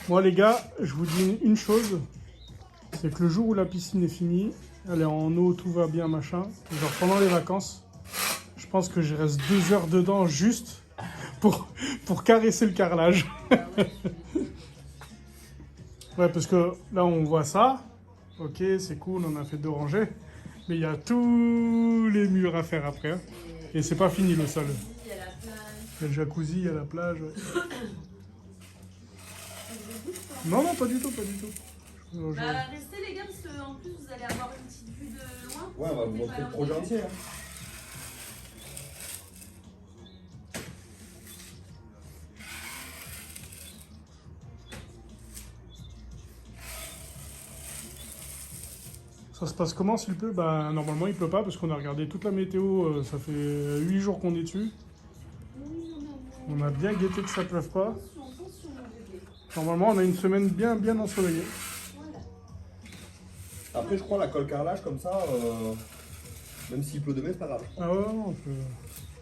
Moi les gars, je vous dis une chose, c'est que le jour où la piscine est finie, elle est en eau, tout va bien, machin, genre pendant les vacances, je pense que je reste 2 heures dedans juste pour caresser le carrelage. Ouais, parce que là on voit ça, ok, c'est cool, on a fait 2 rangées, mais il y a tous les murs à faire après, hein. Et c'est pas fini le sol. Il y a la plage. Il y a le jacuzzi, il y a la plage. Ouais. Non, non, pas du tout, pas du tout. Bah, restez les gars, parce qu'en plus vous allez avoir une petite vue de loin. Ouais, on va vous C'était montrer pas le projet au début. entier. Hein. Ça se passe comment s'il pleut? Bah normalement il pleut pas parce qu'on a regardé toute la météo, ça fait 8 jours qu'on est dessus. On a bien guetté que ça pleuve pas. Attention, mon bébé. Normalement on a une semaine bien ensoleillée. Voilà. Après, je crois la colle carrelage comme ça, même s'il pleut demain, c'est pas grave. Ah ouais, non, on peut...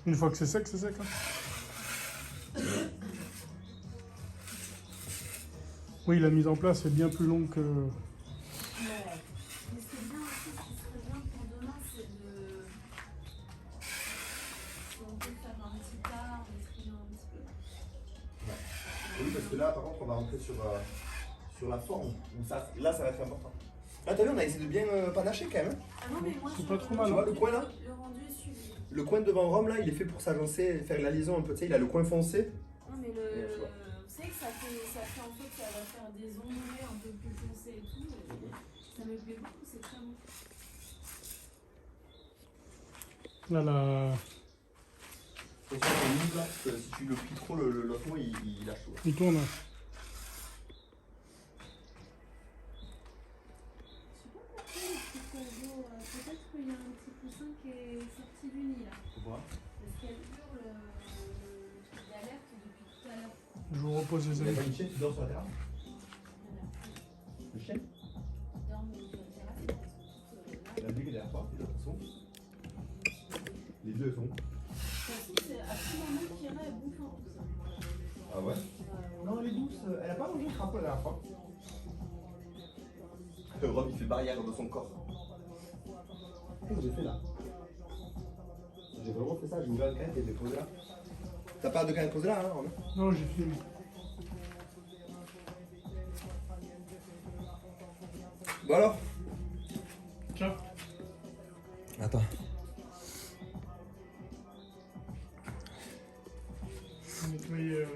Une fois que c'est sec, c'est sec. Hein. Oui, la mise en place est bien plus longue que... Mais c'est bien aussi, ce qui serait bien pour demain, c'est de. Si on peut faire un petit pas, on écrire un petit peu. Oui, parce que là, par contre, on va rentrer sur la forme. Donc ça, là, ça va être important. Là, t'as vu, on a essayé de bien panacher quand même. Ah non, mais moi C'est je- pas trop mal, Tu hein. vois le coin là? Le rendu est suivi. Le coin devant Rome, là, il est fait pour s'agencer, faire la liaison un peu. Tu sais, il a le coin foncé. Non, mais Ouais, je vois. vous savez que ça fait en fait, ça va faire des ondulés un peu plus foncés et tout. Ça me plaît beaucoup, c'est très bon. Là, là, Attention, on mise là, parce que si tu le plies trop, l'osmo, il lâche tout. il tourne. Je sais pas pourquoi les petits oiseaux, peut-être qu'il y a un petit poussin qui est sorti du nid là. Pourquoi? Parce qu'elle hurle le truc d'alerte depuis tout à l'heure. Je vous repose les Il y a amis. pas une chienne qui dort sur la terrasse? Le chien? Elle dort sur la terrasse, elle est La vue qui est derrière toi, et l'autre sont. Les deux sont. De toute façon, c'est à tout moment qu'Ira elle bouffe un poussin. Ah ouais? Non, elle est douce. Elle a pas mangé le crapaud la dernière fois. Rob, il fait barrière de son corps. Qu'est-ce que j'ai fait là? J'ai vraiment fait ça, j'ai ouvert une canette et je l'ai posé là. T'as pas de canette posée là, hein, Romain? Non, j'ai fini. Bon alors? Tiens. Attends. Je vais nettoyer la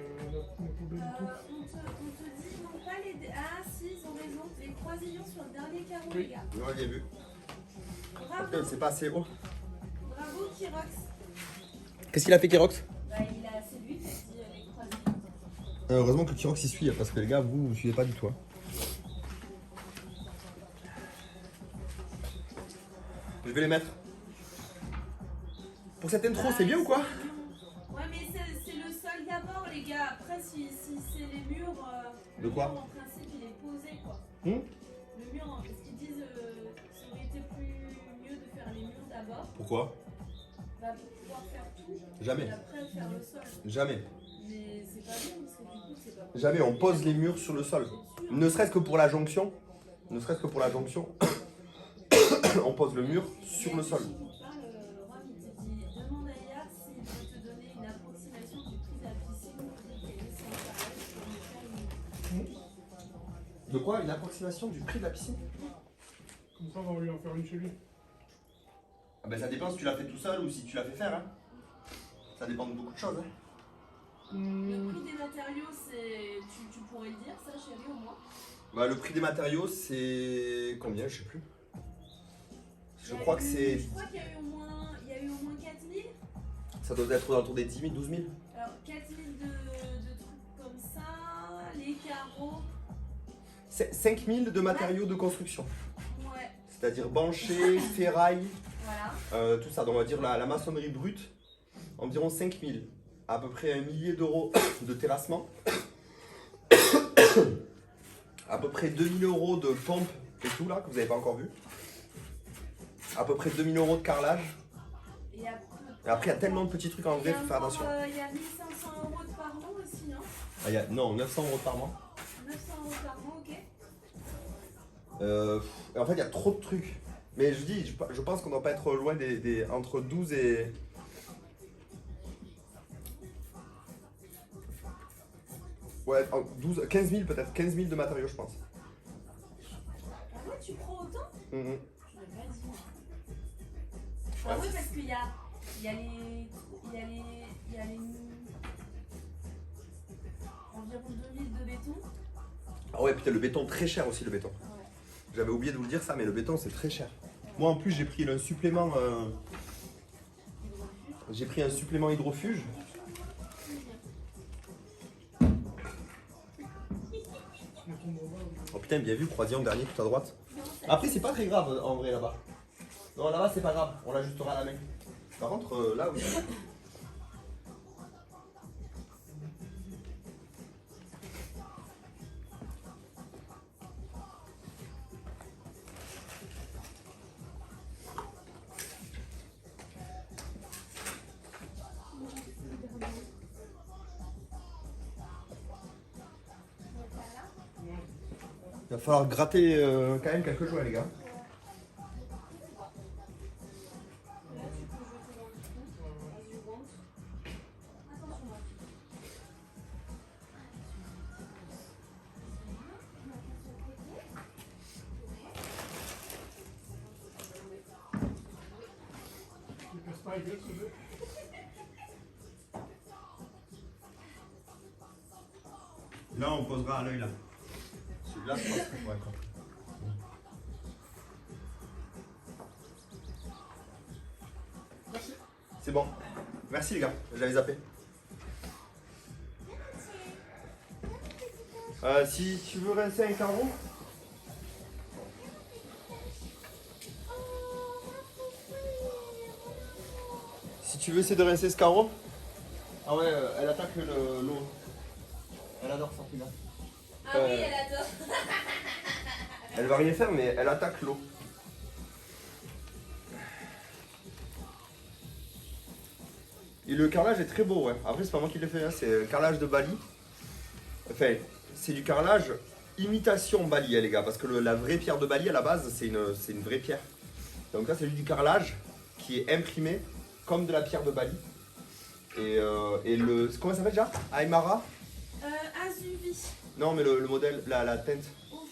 poubelle et tout. On te dit non pas les. Ah si, ils ont raison. Les croisillons sur le dernier carreau, Oui. les gars. Non, il y a vu. Bravo, C'est pas assez haut. bravo Kirox. Qu'est-ce qu'il a fait, Kirox? Bah, il a séduit, il a dit les croisillons. Heureusement que Kirox y suit, parce que les gars, vous ne suivez pas du tout. Hein. Je vais les mettre. Pour cette intro, c'est bien ou quoi? Ouais, mais c'est le sol d'abord, les gars. Après, si c'est les murs. De le quoi? mur, en principe, il est posé, quoi. Hum? Le mur, parce qu'ils disent ça aurait été mieux de faire les murs d'abord. Pourquoi? Bah, pour pouvoir faire tout. Jamais. Et après, faire le sol. Jamais. Mais c'est pas bien, parce que du coup, c'est pas. Jamais, on pose les murs sur le sol. C'est sûr. Ne serait-ce que pour la jonction. Ne serait-ce que pour la jonction. On pose le mur sur le sol. Rome, il te dit demande à Yar s'il peut te donner une approximation du prix de la piscine qui est laissée en parallèle pour me faire une. De quoi? Une approximation du prix de la piscine? Comme ça, on va lui en faire une chez lui. Ah ben ça dépend si tu l'as fait tout seul ou si tu l'as fait faire. Hein. Ça dépend de beaucoup de choses. Hein. Le prix des matériaux, c'est. Tu pourrais le dire, ça, chérie, au moins. Bah, le prix des matériaux, c'est combien? Je sais plus. Je crois que c'est. Je crois qu'il y a eu au moins 4000. Ça doit être autour des 10 000, 12 000. Alors, 4000 de trucs comme ça, les carreaux. 5 000 de matériaux de construction. Ouais, C'est-à-dire banchets, ferraille, voilà. tout ça. Donc on va dire la maçonnerie brute, environ 5 000. À peu près 1 millier d'euros de terrassement. À peu près 2 000 euros de pompe et tout là, que vous n'avez pas encore vu. À peu près 2 000 euros de carrelage. Et Et après, il y a tellement de petits trucs en vrai, il faut faire attention. Il y a 1500 euros de par mois aussi, non? Ah, non, 900 euros par mois. 900 € par mois, ok. En fait, il y a trop de trucs. Mais je pense qu'on doit pas être loin entre 12 et... Ouais, 15 000 peut-être, 15 000 de matériaux, je pense. Ah ouais, tu prends autant? Mhm. Je l'ai pas dit. Ah oui, parce qu'il y a les... environ 2000 de béton. Ah ouais, putain, le béton, très cher aussi, le béton. Ouais. J'avais oublié de vous le dire ça, mais le béton, c'est très cher. Moi, en plus, j'ai pris un supplément... J'ai pris un supplément hydrofuge. Oh putain, bien vu, croisillon dernier tout à droite. Après, c'est pas très grave en vrai là-bas. Non, là-bas, c'est pas grave, on l'ajustera à la main. Par contre, là, oui. Il va falloir gratter quand même quelques joints, les gars. Là, tu peux jeter dans le trou, as you want. Attention, là. Il casse pas la gueule, ce jeu. Là, on posera à l'œil là. Celui-là, je pense que ouais, quoi. C'est bon. Merci les gars, j'avais zappé. Si tu veux rincer un carreau. Si tu veux essayer de rincer ce carreau. Ah ouais, elle attaque l'eau. Elle adore ça, les gars. Ah oui, elle adore. Elle va rien faire, mais elle attaque l'eau. Et le carrelage est très beau, ouais. Après, c'est pas moi qui l'ai fait, hein. C'est le carrelage de Bali. Enfin, c'est du carrelage imitation Bali, hein, les gars. Parce que la vraie pierre de Bali, à la base, c'est une vraie pierre. Donc là, c'est juste du carrelage qui est imprimé comme de la pierre de Bali. Et comment ça s'appelle déjà? Aymara? Azuvi. Non, mais le modèle, la teinte. Ouf.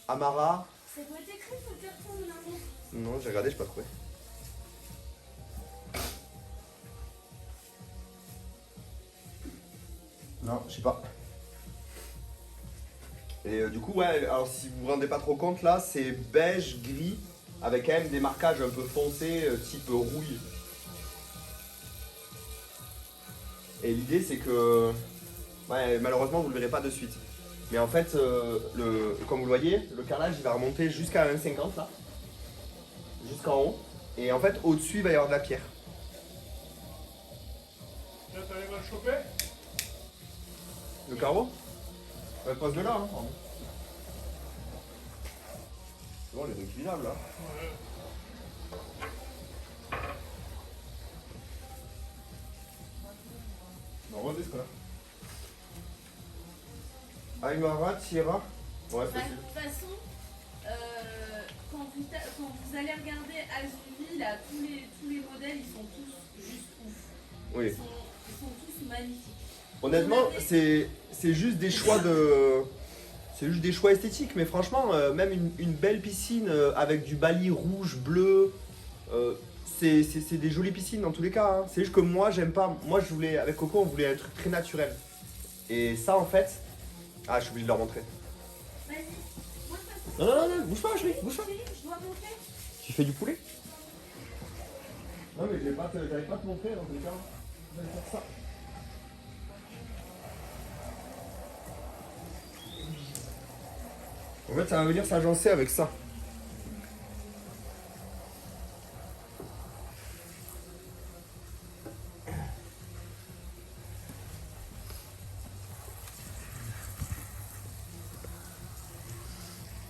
Amara. Ça doit être écrit sur le carton de l'annonce. Non, j'ai regardé, j'ai pas trouvé. Non, je sais pas. Et du coup, ouais, alors si vous vous rendez pas trop compte, là, c'est beige, gris, avec quand même des marquages un peu foncés, type rouille. Et l'idée, c'est que, ouais, malheureusement, vous le verrez pas de suite. Mais en fait, comme vous le voyez, le carrelage, il va remonter jusqu'à 1,50 là, jusqu'en haut. Et en fait, au-dessus, il va y avoir de la pierre. Là, t'arrives à le choper? Le carreau? Pose-le là, hein, pardon. Bon, il est réutilisable là. Ouais. Non, redis ce là. Aymara, Tira. Ouais, Bah, de facile. toute façon, quand vous allez regarder Azuvi, là, tous les modèles, ils sont tous juste ouf. Oui. Ils sont tous magnifiques. Honnêtement, c'est juste des choix de. C'est juste des choix esthétiques, mais franchement, même une belle piscine avec du Bali rouge, bleu, c'est des jolies piscines dans tous les cas. Hein. C'est juste que moi, j'aime pas. Moi, je voulais, avec Coco, on voulait un truc très naturel. Et ça, en fait. Ah, je suis obligé de leur montrer. Vas-y, moi de toute façon. Non, bouge pas, chérie, bouge pas. Chérie, je dois montrer. Tu fais du poulet? Non, mais j'allais pas te montrer dans tous les cas. J'allais faire ça. En fait, ça va venir s'agencer avec ça.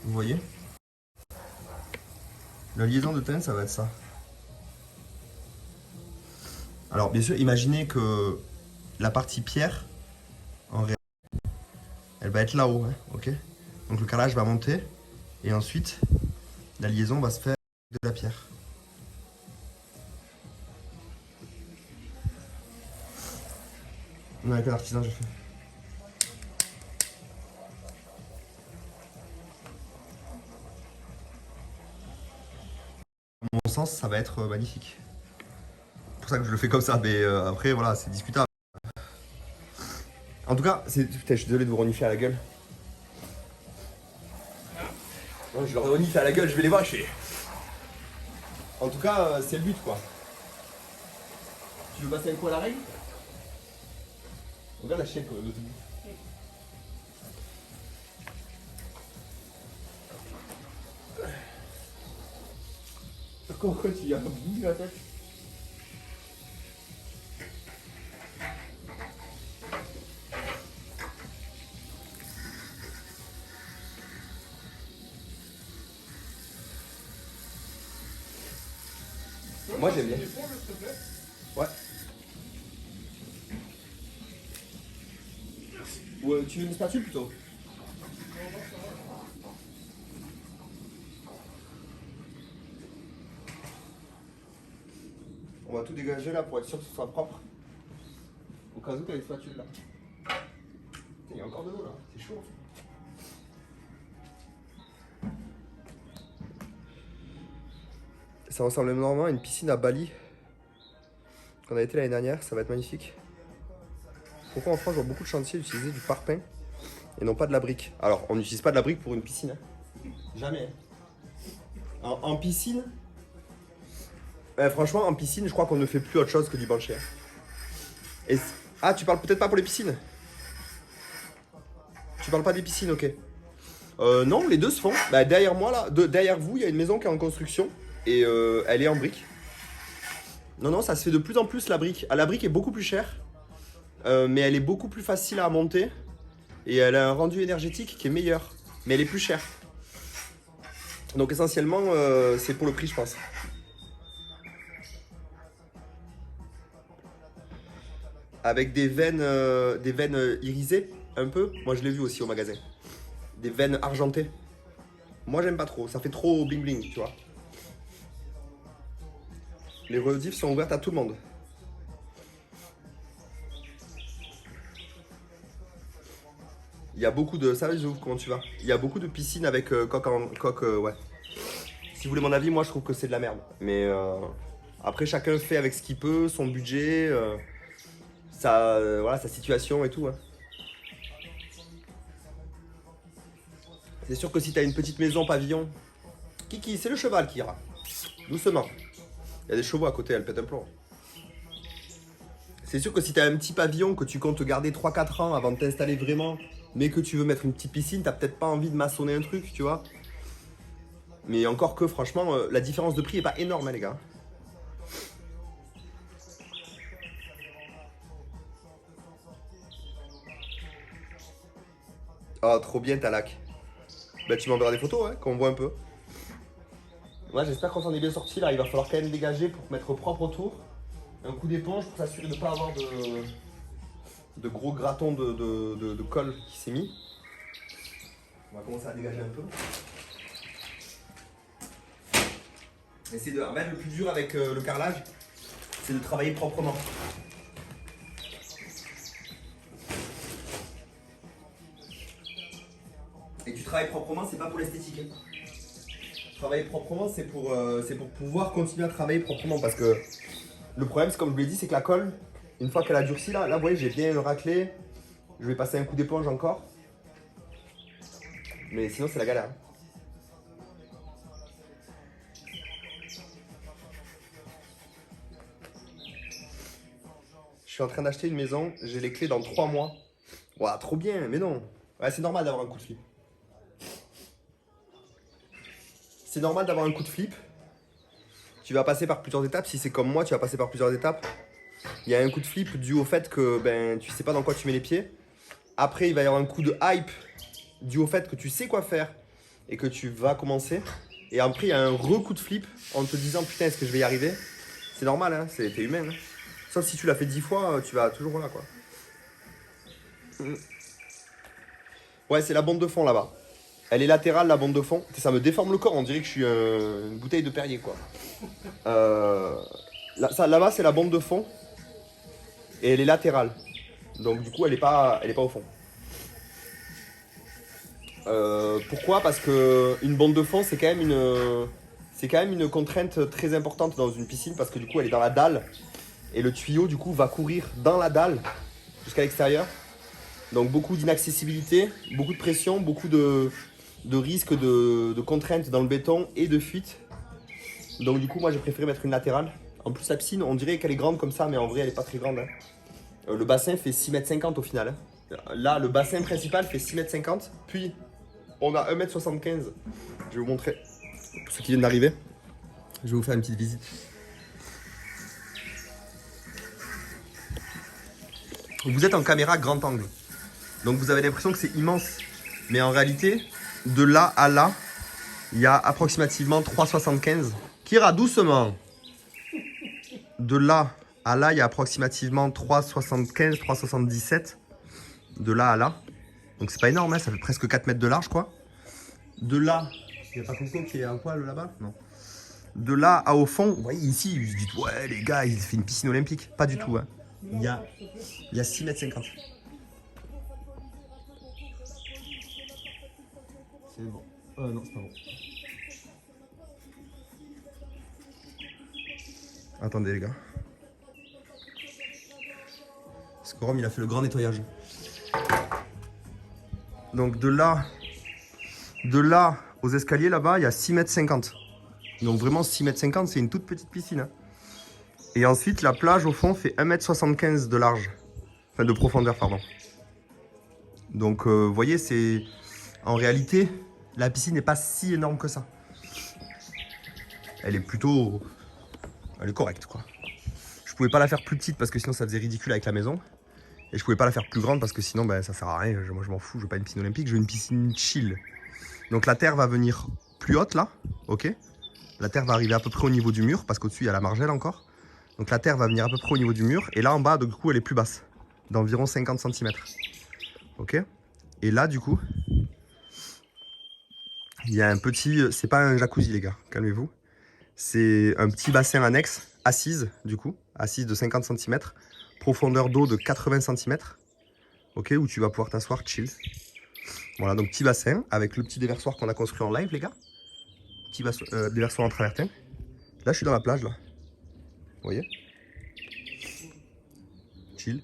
Vous voyez? La liaison de teinte, ça va être ça. Alors, bien sûr, imaginez que la partie pierre, en réalité, elle va être là-haut, hein, ok? Donc le carrelage va monter et ensuite la liaison va se faire avec de la pierre. Non, avec un artisan j'ai fait. À mon sens, ça va être magnifique. C'est pour ça que je le fais comme ça, mais après voilà, c'est discutable. En tout cas, putain, je suis désolé de vous renifler à la gueule. Non, je leur renifle à la gueule, je vais les voir, je fais. En tout cas, c'est le but quoi. Tu veux passer un coup à la règle? Regarde la chienne quand même, l'autre bout. Pourquoi tu y as bougé la tête? Moi j'aime bien. Ouais. Ou tu veux une spatule plutôt? On va tout dégager là pour être sûr que ce soit propre. Au cas où tu as une spatule là. Il y a encore de l'eau là, c'est chaud. Ça ressemble énormément à une piscine à Bali. On a été l'année dernière, ça va être magnifique. Pourquoi en France, je vois beaucoup de chantiers utiliser du parpaing et non pas de la brique? Alors, on n'utilise pas de la brique pour une piscine. Hein. Jamais. Hein. En piscine, franchement, en piscine, je crois qu'on ne fait plus autre chose que du bancher. Ah, tu parles peut-être pas pour les piscines? Tu parles pas des piscines, ok. Non, les deux se font. Bah, derrière moi, là, derrière vous, il y a une maison qui est en construction et elle est en brique. Non, non, ça se fait de plus en plus la brique. Ah, la brique est beaucoup plus chère, mais elle est beaucoup plus facile à monter et elle a un rendu énergétique qui est meilleur, mais elle est plus chère. Donc essentiellement, c'est pour le prix, je pense. Avec des veines irisées, un peu. Moi, je l'ai vu aussi au magasin. Des veines argentées. Moi, j'aime pas trop. Ça fait trop bling bling, tu vois. Les rediffs sont ouvertes à tout le monde. Il y a beaucoup de... Ça va, Zou, comment tu vas? Il y a beaucoup de piscines avec coque, ouais. Si vous voulez mon avis, moi, je trouve que c'est de la merde. Mais après, chacun fait avec ce qu'il peut, son budget, voilà, sa situation et tout. Hein. C'est sûr que si tu as une petite maison pavillon... Kiki, c'est le cheval qui ira. Doucement. Il y a des chevaux à côté, elle pète un plomb. C'est sûr que si tu as un petit pavillon que tu comptes garder 3-4 ans avant de t'installer vraiment, mais que tu veux mettre une petite piscine, t'as peut-être pas envie de maçonner un truc, tu vois. Mais encore que franchement, la différence de prix est pas énorme, hein, les gars. Oh, trop bien ta lac. Bah tu m'enverras des photos, hein, qu'on voit un peu. Ouais, j'espère qu'on s'en est bien sorti là. Il va falloir quand même dégager pour mettre propre autour. Un coup d'éponge pour s'assurer de ne pas avoir de gros gratons de colle qui s'est mis. On va commencer à dégager un peu. En fait, le plus dur avec le carrelage, c'est de travailler proprement. Et tu travailles proprement, c'est pas pour l'esthétique. Hein. Travailler proprement, c'est pour pouvoir continuer à travailler proprement. Parce que le problème, comme je vous l'ai dit, c'est que la colle, une fois qu'elle a durci, là vous voyez, j'ai bien raclé. Je vais passer un coup d'éponge encore. Mais sinon, c'est la galère. Je suis en train d'acheter une maison, j'ai les clés dans 3 mois. Ouah, trop bien, mais non. Ouais, c'est normal d'avoir un coup de flip. C'est normal d'avoir un coup de flip. Tu vas passer par plusieurs étapes. Si c'est comme moi, tu vas passer par plusieurs étapes. Il y a un coup de flip dû au fait que tu sais pas dans quoi tu mets les pieds. Après, il va y avoir un coup de hype dû au fait que tu sais quoi faire et que tu vas commencer. Et après, il y a un re-coup de flip en te disant putain, est-ce que je vais y arriver? C'est normal, hein, t'es humain. Hein. Sauf si tu l'as fait 10 fois, tu vas toujours là, quoi. Ouais, c'est la bande de fond là-bas. Elle est latérale, la bande de fond. Ça me déforme le corps, on dirait que je suis une bouteille de Perrier, quoi. Là-bas, c'est la bande de fond. Et elle est latérale. Donc du coup, elle est pas au fond. Pourquoi? Parce que une bande de fond, c'est quand même une contrainte très importante dans une piscine, parce que du coup, elle est dans la dalle. Et le tuyau, du coup, va courir dans la dalle jusqu'à l'extérieur. Donc beaucoup d'inaccessibilité, beaucoup de pression, beaucoup de risques de contraintes dans le béton et de fuite. Donc du coup, moi, j'ai préféré mettre une latérale. En plus, la piscine, on dirait qu'elle est grande comme ça, mais en vrai, elle n'est pas très grande. Hein. Le bassin fait 6,50 m au final. Hein. Là, le bassin principal fait 6,50 m. Puis, on a 1,75 m. Je vais vous montrer. Pour ceux qui viennent d'arriver, je vais vous faire une petite visite. Vous êtes en caméra grand angle. Donc vous avez l'impression que c'est immense. Mais en réalité, de là à là, il y a approximativement 3,75 m. Kira, doucement. De là à là, il y a approximativement 3,75, 3,77. De là à là. Donc c'est pas énorme, hein, ça fait presque 4 mètres de large, quoi. De là, il n'y a pas Coco qui est à poil là-bas? Non. De là à au fond, vous voyez ici, vous dites, ouais les gars, il fait une piscine olympique. Pas du tout, hein. Il y a 6,50 m. C'est bon. Non, c'est pas bon. Attendez les gars. Scorum, il a fait le grand nettoyage. Donc de là aux escaliers là-bas, il y a 6,50 m. Donc vraiment 6,50 m, c'est une toute petite piscine. Hein. Et ensuite, la plage au fond fait 1,75 m de large. Enfin de profondeur, pardon. Donc vous voyez, c'est... En réalité, la piscine n'est pas si énorme que ça. Elle est plutôt... Elle est correcte, quoi. Je pouvais pas la faire plus petite parce que sinon ça faisait ridicule avec la maison. Et je pouvais pas la faire plus grande parce que sinon ben, ça sert à rien. Moi je m'en fous, je veux pas une piscine olympique, je veux une piscine chill. Donc la terre va venir plus haute là, ok. La terre va arriver à peu près au niveau du mur parce qu'au-dessus il y a la margelle encore. Donc la terre va venir à peu près au niveau du mur. Et là en bas, du coup, elle est plus basse, d'environ 50 cm. Ok. Et là du coup, il y a un petit... C'est pas un jacuzzi les gars, calmez-vous. C'est un petit bassin annexe, assise du coup, assise de 50 cm, profondeur d'eau de 80 cm, ok, où tu vas pouvoir t'asseoir chill. Voilà, donc petit bassin avec le petit déversoir qu'on a construit en live les gars, petit déversoir en travertin. Là je suis dans la plage là, vous voyez, chill.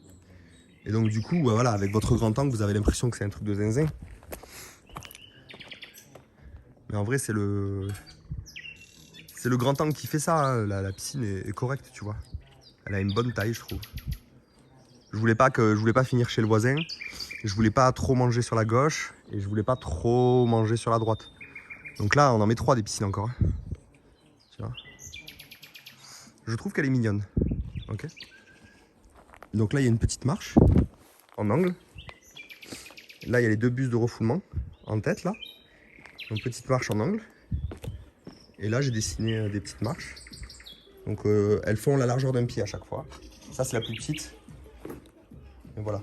Et donc du coup, voilà, avec votre grand angle, vous avez l'impression que c'est un truc de zinzin. Mais en vrai c'est le grand angle qui fait ça, hein. La piscine est correcte, tu vois. Elle a une bonne taille, je trouve. Je voulais pas finir chez le voisin. Je voulais pas trop manger sur la gauche et je voulais pas trop manger sur la droite. Donc là, on en met 3 des piscines encore. Hein. Tu vois. Je trouve qu'elle est mignonne. Ok. Donc là, il y a une petite marche en angle. Là, il y a les 2 bus de refoulement en tête là. Donc petite marche en angle. Et là, j'ai dessiné des petites marches. Donc elles font la largeur d'un pied à chaque fois. Ça, c'est la plus petite. Et voilà.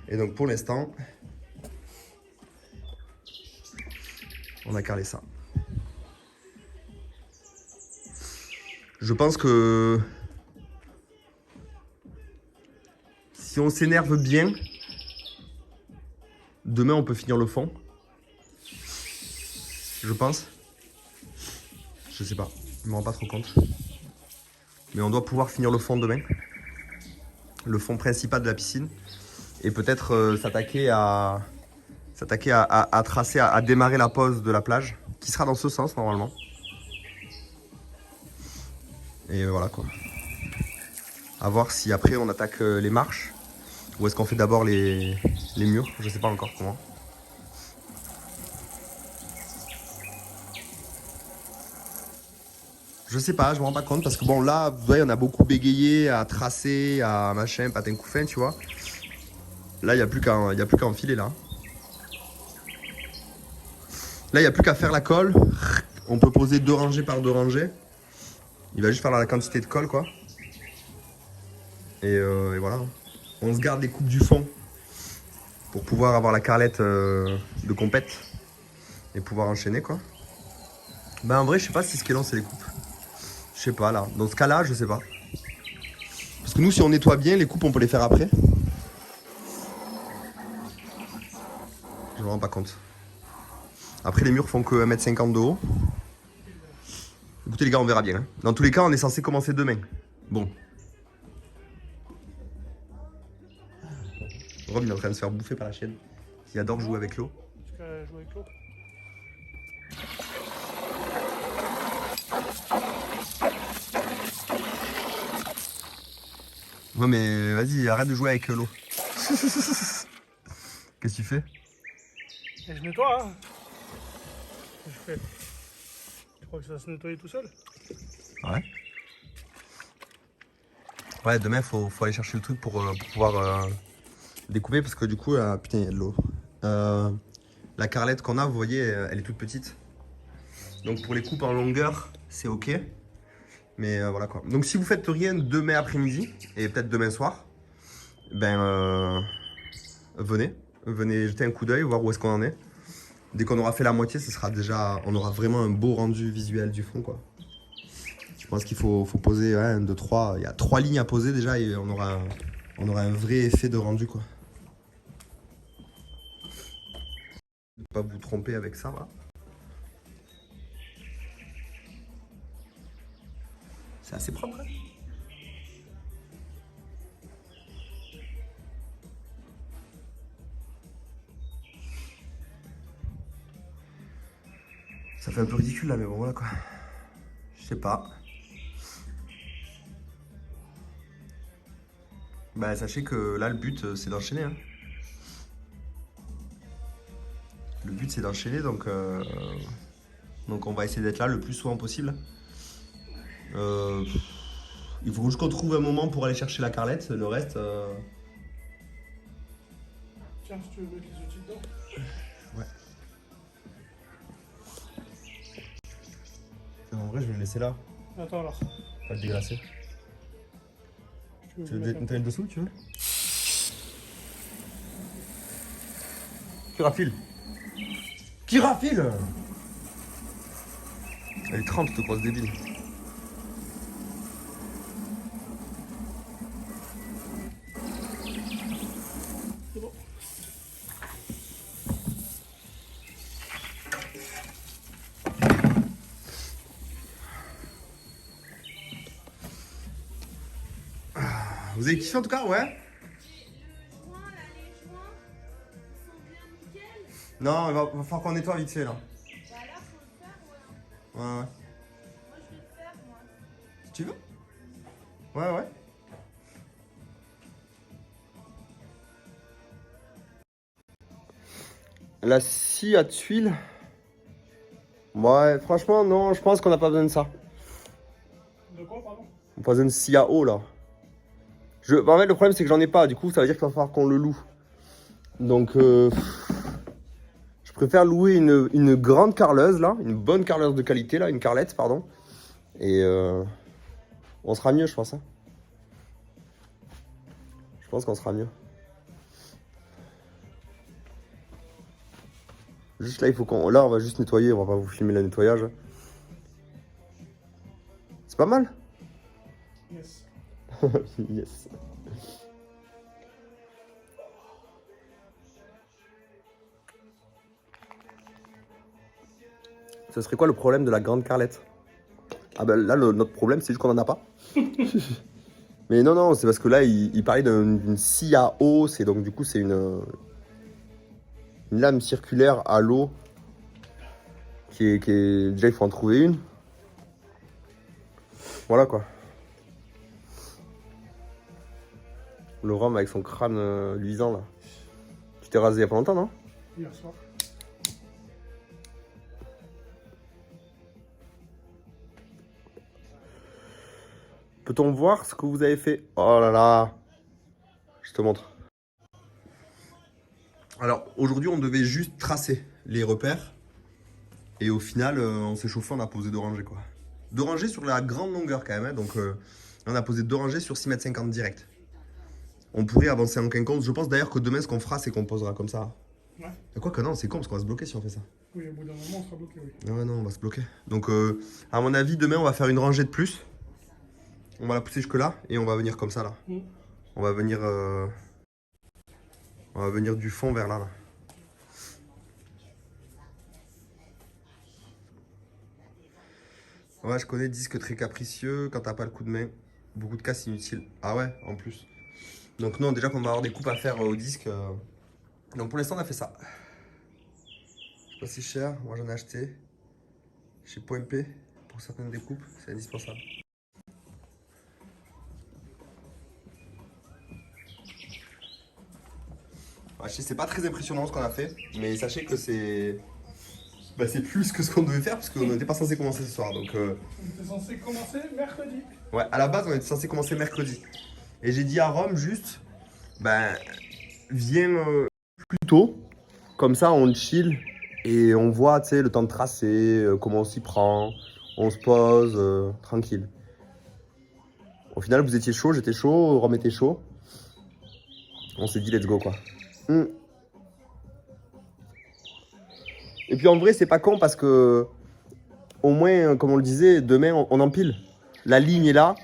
Et donc pour l'instant, on a carré ça. Je pense que si on s'énerve bien, demain on peut finir le fond. Je pense. Je sais pas, je me rends pas trop compte. Mais on doit pouvoir finir le fond demain. Le fond principal de la piscine. Et peut-être s'attaquer à tracer, à démarrer la pose de la plage. Qui sera dans ce sens normalement. Et voilà quoi. À voir si après on attaque les marches. Ou est-ce qu'on fait d'abord les murs. Je sais pas encore comment. Je sais pas, je me rends pas compte parce que bon là, vous voyez, on a beaucoup bégayé à tracer, à machin, patin couffin, tu vois. Là, il n'y a plus qu'à enfiler là. Là, il n'y a plus qu'à faire la colle. On peut poser 2 rangées par 2 rangées. Il va juste faire la quantité de colle quoi. Et voilà. On se garde les coupes du fond pour pouvoir avoir la carrelette de compète et pouvoir enchaîner quoi. Ben en vrai je sais pas si ce qui est long c'est les coupes. Je sais pas là. Dans ce cas là je sais pas. Parce que nous si on nettoie bien les coupes on peut les faire après. Je me rends pas compte. Après les murs font que 1,50 m de haut. Écoutez les gars on verra bien. Hein. Dans tous les cas on est censé commencer demain. Bon. Rob il est en train de se faire bouffer par la chienne. Qui adore jouer avec l'eau. Jouer avec l'eau. Ouais mais vas-y arrête de jouer avec l'eau. Qu'est-ce que tu fais? Et je nettoie hein. Je fais. Tu crois que ça va se nettoyer tout seul? Ouais. Ouais demain faut aller chercher le truc pour pouvoir découper parce que du coup putain il y a de l'eau. La carrelette qu'on a vous voyez elle est toute petite. Donc pour les coupes en longueur c'est ok. Mais voilà quoi. Donc si vous faites rien demain après-midi et peut-être demain soir, ben venez jeter un coup d'œil, voir où est-ce qu'on en est. Dès qu'on aura fait la moitié, ce sera déjà, on aura vraiment un beau rendu visuel du fond quoi. Je pense qu'il faut poser 1, 2, 3. Il y a 3 lignes à poser déjà et on aura un vrai effet de rendu quoi. Ne pas vous tromper avec ça là. C'est assez propre. Hein. Ça fait un peu ridicule là, mais bon voilà quoi. Je sais pas. Bah sachez que là le but c'est d'enchaîner. Hein. Le but c'est d'enchaîner donc on va essayer d'être là le plus souvent possible. Il faut juste qu'on trouve un moment pour aller chercher la carrelette, le reste... Tiens, si tu veux mettre les outils dedans. Ouais. En vrai, je vais le laisser là. Attends alors. Pas le dégraisser. Tu veux le dessous, tu veux? Qui rafile? Qui rafile? Elle est 30 cette grosse débile. C'est bon. Vous avez kiffé en tout cas, ouais? Les joints, ils sont bien nickel. Non, il va falloir qu'on nettoie vite fait là. Bah là, faut le faire, ouais. Ouais, ouais. Moi, je vais le faire, moi. Si tu veux? Ouais, ouais. La scie à tuiles. Ouais, franchement, non, je pense qu'on n'a pas besoin de ça. De quoi, pardon? On n'a pas besoin de scie à eau là. En fait, le problème c'est que j'en ai pas, du coup, ça veut dire qu'il va falloir qu'on le loue. Donc, je préfère louer une grande carreleuse là, une bonne carreleuse de qualité là, une carrelette, pardon. Et on sera mieux, je pense. Hein. Je pense qu'on sera mieux. Juste là, il faut qu'on. Là, on va juste nettoyer, on va pas vous filmer le nettoyage. C'est pas mal? Yes. Yes. Ce serait quoi le problème de la grande carrelette? Ah ben là, notre problème, c'est juste qu'on en a pas. Mais non, non, c'est parce que là, il parlait d'une scie à eau. C'est donc du coup, c'est une lame circulaire à l'eau. Qui est... Déjà, il faut en trouver une. Voilà quoi. Le rhum avec son crâne luisant là. Tu t'es rasé il y a pas longtemps, non? Hier soir. Peut-on voir ce que vous avez fait? Oh là là. Je te montre. Alors, aujourd'hui, on devait juste tracer les repères. Et au final, on s'est chauffé, on a posé 2 rangées quoi. 2 rangées sur la grande longueur quand même. Hein, donc, on a posé 2 rangées sur 6,50 m direct. On pourrait avancer en quinconce. Je pense d'ailleurs que demain, ce qu'on fera, c'est qu'on posera comme ça. Ouais. Et quoi que non, c'est con parce qu'on va se bloquer si on fait ça. Oui, au bout d'un moment, on sera bloqué, oui. Ah ouais, non, on va se bloquer. Donc, à mon avis, demain, on va faire une rangée de plus. On va la pousser jusque là et on va venir comme ça, là. On va venir du fond vers là, là. Ouais, je connais disque très capricieux quand t'as pas le coup de main. Beaucoup de casse inutiles. Ah ouais, en plus. Donc non, déjà qu'on va avoir des coupes à faire au disque. Donc pour l'instant, on a fait ça. C'est pas si cher. Moi, j'en ai acheté chez Point P pour certaines découpes. C'est indispensable. Ouais, je sais, c'est pas très impressionnant ce qu'on a fait, mais sachez que c'est plus que ce qu'on devait faire parce qu'on n'était pas censé commencer ce soir. Donc, On était censé commencer mercredi. ouais, à la base, on était censé commencer mercredi. Et j'ai dit à Rome juste, viens plus tôt, comme ça on chill et on voit, tu sais, le temps de tracer, comment on s'y prend, on se pose, tranquille. Au final, vous étiez chaud, j'étais chaud, Rome était chaud. On s'est dit, let's go, quoi. Et puis en vrai, c'est pas con parce que, au moins, comme on le disait, demain, on empile. La ligne est là,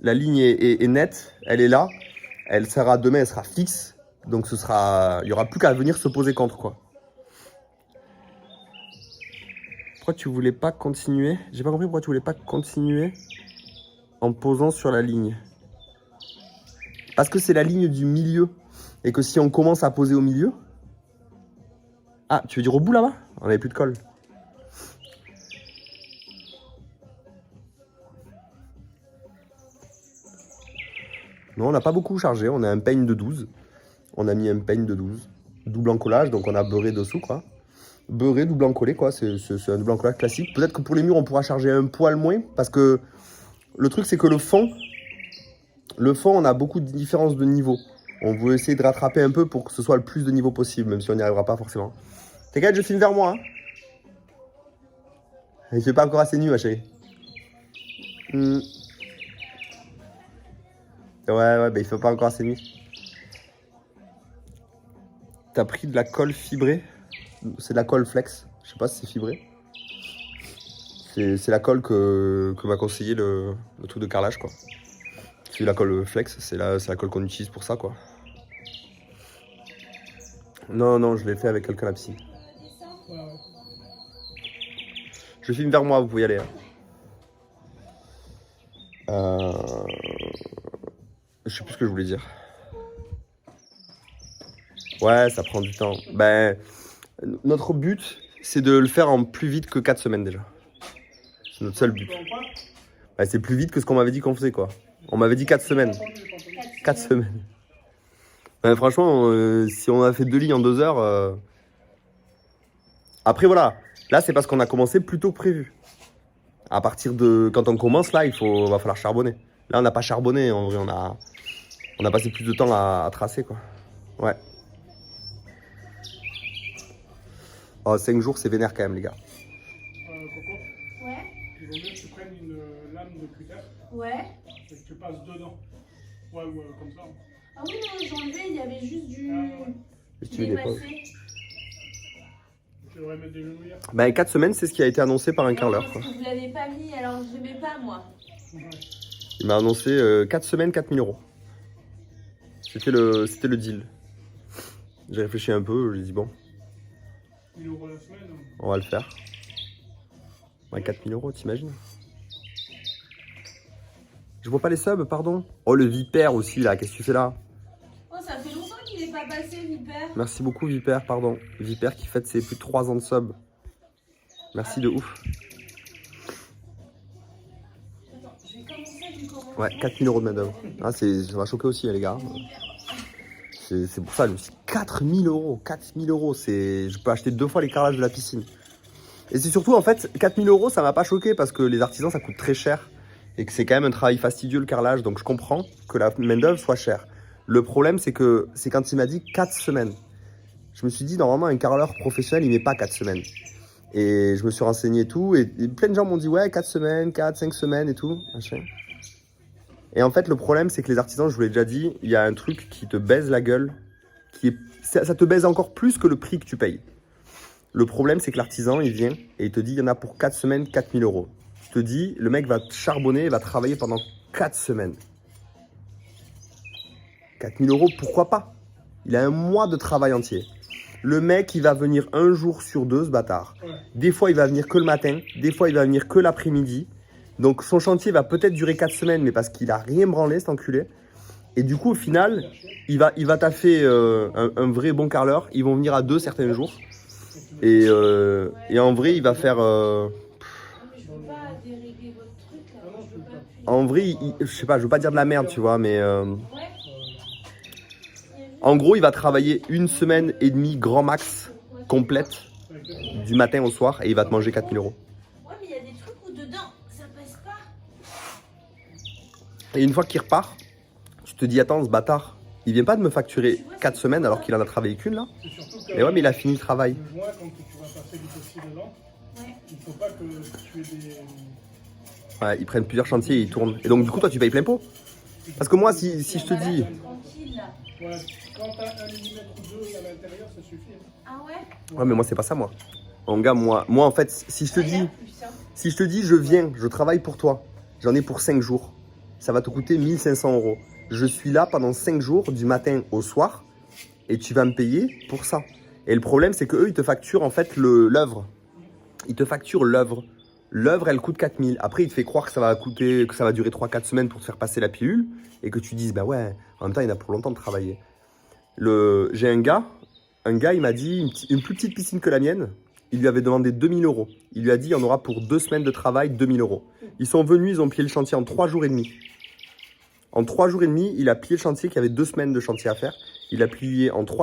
la ligne est nette, elle est là. Elle sera demain, elle sera fixe. Donc il n'y aura plus qu'à venir se poser contre, quoi. Pourquoi tu voulais pas continuer? J'ai pas compris pourquoi tu voulais pas continuer en posant sur la ligne. Parce que c'est la ligne du milieu. Et que si on commence à poser au milieu... Ah, tu veux dire au bout là-bas? On n'avait plus de colle. Non, on n'a pas beaucoup chargé. On a un peigne de 12. On a mis un peigne de 12. Double encollage, donc on a beurré dessous, quoi. Beurré, double encollé, quoi. C'est un double encollage classique. Peut-être que pour les murs, on pourra charger un poil moins. Parce que le truc, c'est que le fond, on a beaucoup de différences de niveau. On veut essayer de rattraper un peu pour que ce soit le plus de niveau possible, même si on n'y arrivera pas forcément. T'inquiète, je filme vers moi. Hein. Il fait pas encore assez nu, ma chérie. Ouais, il fait pas encore assez nu. T'as pris de la colle fibrée. C'est de la colle flex. Je sais pas si c'est fibré. C'est la colle que m'a conseillé le truc de carrelage, quoi. C'est la colle flex, c'est la colle qu'on utilise pour ça, quoi. Non, je l'ai fait avec quelqu'un à la piscine. Je filme vers moi, vous pouvez y aller. Je sais plus ce que je voulais dire. Ouais, ça prend du temps. Notre but, c'est de le faire en plus vite que 4 semaines déjà. C'est notre seul but. C'est plus vite que ce qu'on m'avait dit qu'on faisait, quoi. On m'avait dit 4 semaines. 4 semaines. Franchement, si on a fait 2 lignes en 2 heures... Après, voilà. Là, c'est parce qu'on a commencé plus tôt que prévu. À partir de... Quand on commence, là, va falloir charbonner. Là, on n'a pas charbonné, en vrai. On a passé plus de temps à tracer, quoi. Ouais. Oh, 5 jours, c'est vénère quand même, les gars. Coco. Ouais. Il vaut mieux que tu prennes une lame de cutter. Ouais. Et que tu passes dedans. Ouais, comme ça. Ah oui, non, j'ai enlevé, il y avait juste du... Si tu veux des pauses. Tu devrais mettre des genouillères. 4 semaines, c'est ce qui a été annoncé par un carreleur, quoi. Vous l'avez pas mis, alors je n'aimais pas, moi. Ouais. Il m'a annoncé 4 semaines, 4 000 €. C'était le deal. J'ai réfléchi un peu, j'ai dit bon. 1 000 € la semaine. On va le faire. 4 000 €, t'imagines? Je vois pas les subs, pardon. Oh, le Vipère aussi, là, qu'est-ce que tu fais là? Oh, ça fait longtemps qu'il n'est pas passé, Vipère. Merci beaucoup, Vipère, pardon. Vipère qui fête ses plus de 3 ans de sub. Merci de ouf. Attends, je vais commencer du commencement. Ouais, 4 000 € de main-d'œuvre. Ah, ça m'a choqué aussi, les gars. C'est pour ça, je me suis dit 4 000 €. 4 000 €, je peux acheter 2 fois les carrelages de la piscine. Et c'est surtout, en fait, 4 000 €, ça m'a pas choqué parce que les artisans, ça coûte très cher. Et que c'est quand même un travail fastidieux, le carrelage. Donc, je comprends que la main-d'œuvre soit chère. Le problème, c'est que c'est quand il m'a dit 4 semaines. Je me suis dit, normalement, un carreleur professionnel, il met pas 4 semaines. Et je me suis renseigné et tout. Et plein de gens m'ont dit, ouais, 4 semaines, 4, 5 semaines et tout. Machin. Et en fait, le problème, c'est que les artisans, je vous l'ai déjà dit, il y a un truc qui te baise la gueule, ça te baise encore plus que le prix que tu payes. Le problème, c'est que l'artisan, il vient et il te dit, il y en a pour 4 semaines, 4 000 €. Tu te dis, le mec va charbonner, il va travailler pendant 4 semaines. 4 000 €, pourquoi pas? Il a un mois de travail entier. Le mec, il va venir un jour sur deux, ce bâtard. Des fois, il va venir que le matin. Des fois, il va venir que l'après-midi. Donc, son chantier va peut-être durer 4 semaines, mais parce qu'il a rien branlé, cet enculé. Et du coup, au final, il va taffer un vrai bon carreleur. Ils vont venir à 2 certains jours. Et en vrai, il va faire... Non, mais je peux pas dérégler votre truc là. Je peux pas appuyer. En vrai, je sais pas, je veux pas dire de la merde, tu vois, mais... Ouais. En gros, il va travailler 1 semaine et demie grand max, complète, du matin au soir, et il va te manger 4 000 €. Ouais, mais il y a des trucs où dedans, ça passe pas. Et une fois qu'il repart, tu te dis, attends, ce bâtard, il vient pas de me facturer 4 semaines alors qu'il en a travaillé qu'une, là? C'est surtout que Mais ouais, mais il a fini le travail. le joint, quand tu vas passer du possible dedans, Ouais. il faut pas que tu aies des... Ouais, ils prennent plusieurs chantiers et ils tournent. Et donc, du coup, toi, tu payes plein pot. Parce que moi, si je te dis... Tranquille là. Ouais, quand t'as 1 millimètre ou 2 à l'intérieur, ça suffit. Ah ouais? Ouais, mais moi, c'est pas ça, moi. Mon gars, moi en fait, si je te Ah, il y a dis... plus, hein. Si je te dis, je viens, je travaille pour toi, j'en ai pour 5 jours, ça va te coûter 1 500 €. Je suis là pendant 5 jours, du matin au soir, et tu vas me payer pour ça. Et le problème, c'est qu'eux, ils te facturent en fait l'œuvre. Ils te facturent l'œuvre. L'œuvre, elle coûte 4 000. Après, il te fait croire que ça va durer 3-4 semaines pour te faire passer la pilule, et que tu dises, bah ouais, en même temps, il y en a pour longtemps de travailler. J'ai un gars, il m'a dit, une plus petite piscine que la mienne, il lui avait demandé 2 000 €. Il lui a dit, il y en aura pour 2 semaines de travail, 2 000 €. Ils sont venus, ils ont plié le chantier en 3 jours et demi. En 3 jours et demi, il a plié le chantier qui avait 2 semaines de chantier à faire. Il a plié en 3